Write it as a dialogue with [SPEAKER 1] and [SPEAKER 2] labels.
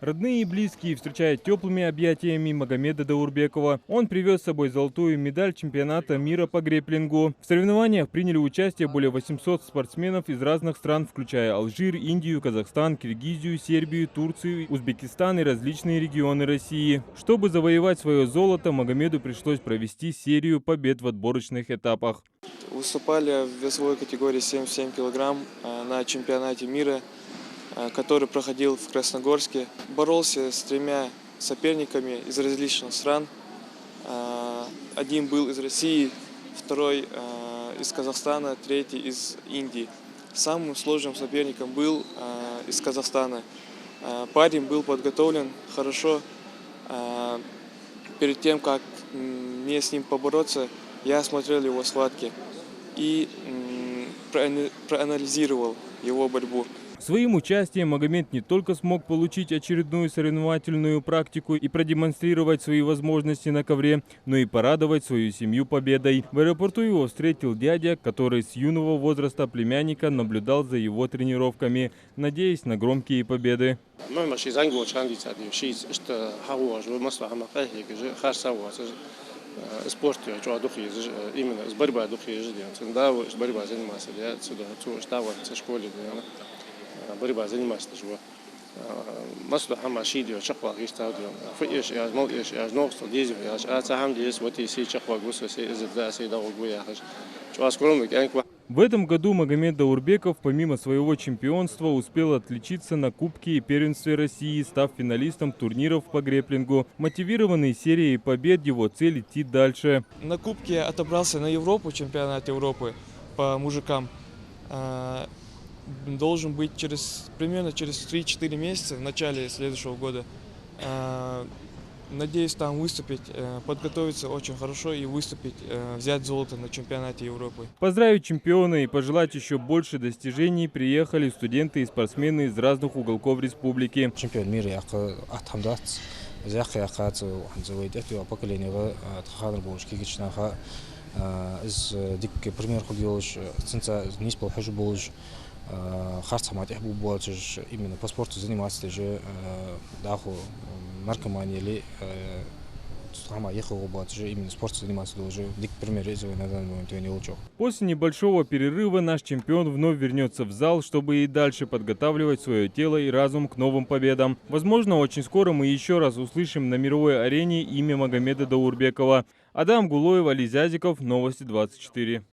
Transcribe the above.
[SPEAKER 1] Родные и близкие встречают теплыми объятиями Магомеда Даурбекова. Он привез с собой золотую медаль чемпионата мира по грэпплингу. В соревнованиях приняли участие более 800 спортсменов из разных стран, включая Алжир, Индию, Казахстан, Киргизию, Сербию, Турцию, Узбекистан и различные регионы России. Чтобы завоевать свое золото, Магомеду пришлось провести серию побед в отборочных этапах.
[SPEAKER 2] Выступали в весовой категории 77 килограмм на чемпионате мира, который проходил в Красногорске. Боролся с тремя соперниками из различных стран. Один был из России, второй из Казахстана, третий из Индии. Самым сложным соперником был из Казахстана. Парень был подготовлен хорошо. Перед тем, как мне с ним побороться, я осмотрел его схватки и проанализировал его борьбу.
[SPEAKER 1] Своим участием Магомед не только смог получить очередную соревновательную практику и продемонстрировать свои возможности на ковре, но и порадовать свою семью победой. В аэропорту его встретил дядя, который с юного возраста племянника наблюдал за его тренировками, надеясь на громкие победы.
[SPEAKER 3] Спорт именно с борьбой духи да, борьба занимается, я отсюда в школе, борьба занимается живо. Масло хамашиди, чаква гистаудио, фуиш, я мол, я ногстал дизель, я сам здесь вот и си чаква гусо, си из да, си да угуя, что скромный, я.
[SPEAKER 1] В этом году Магомед Даурбеков, помимо своего чемпионства, успел отличиться на Кубке и первенстве России, став финалистом турниров по грэпплингу. Мотивированный серией побед, его цель идти дальше.
[SPEAKER 2] На Кубке я отобрался на Европу, чемпионат Европы по мужикам. Должен быть примерно через 3-4 месяца, в начале следующего года. Надеюсь там выступить, подготовиться очень хорошо и выступить, взять золото на чемпионате Европы.
[SPEAKER 1] Поздравить чемпиона и пожелать еще больше достижений приехали студенты и спортсмены из разных уголков республики.
[SPEAKER 4] Чемпион мира именно по спорту заниматься же наркомания или именно спортом заниматься должен.
[SPEAKER 1] После небольшого перерыва наш чемпион вновь вернется в зал, чтобы и дальше подготавливать свое тело и разум к новым победам. Возможно, очень скоро мы еще раз услышим на мировой арене имя Магомеда Даурбекова. Адам Гулоев, Али Зязиков, Новости 24.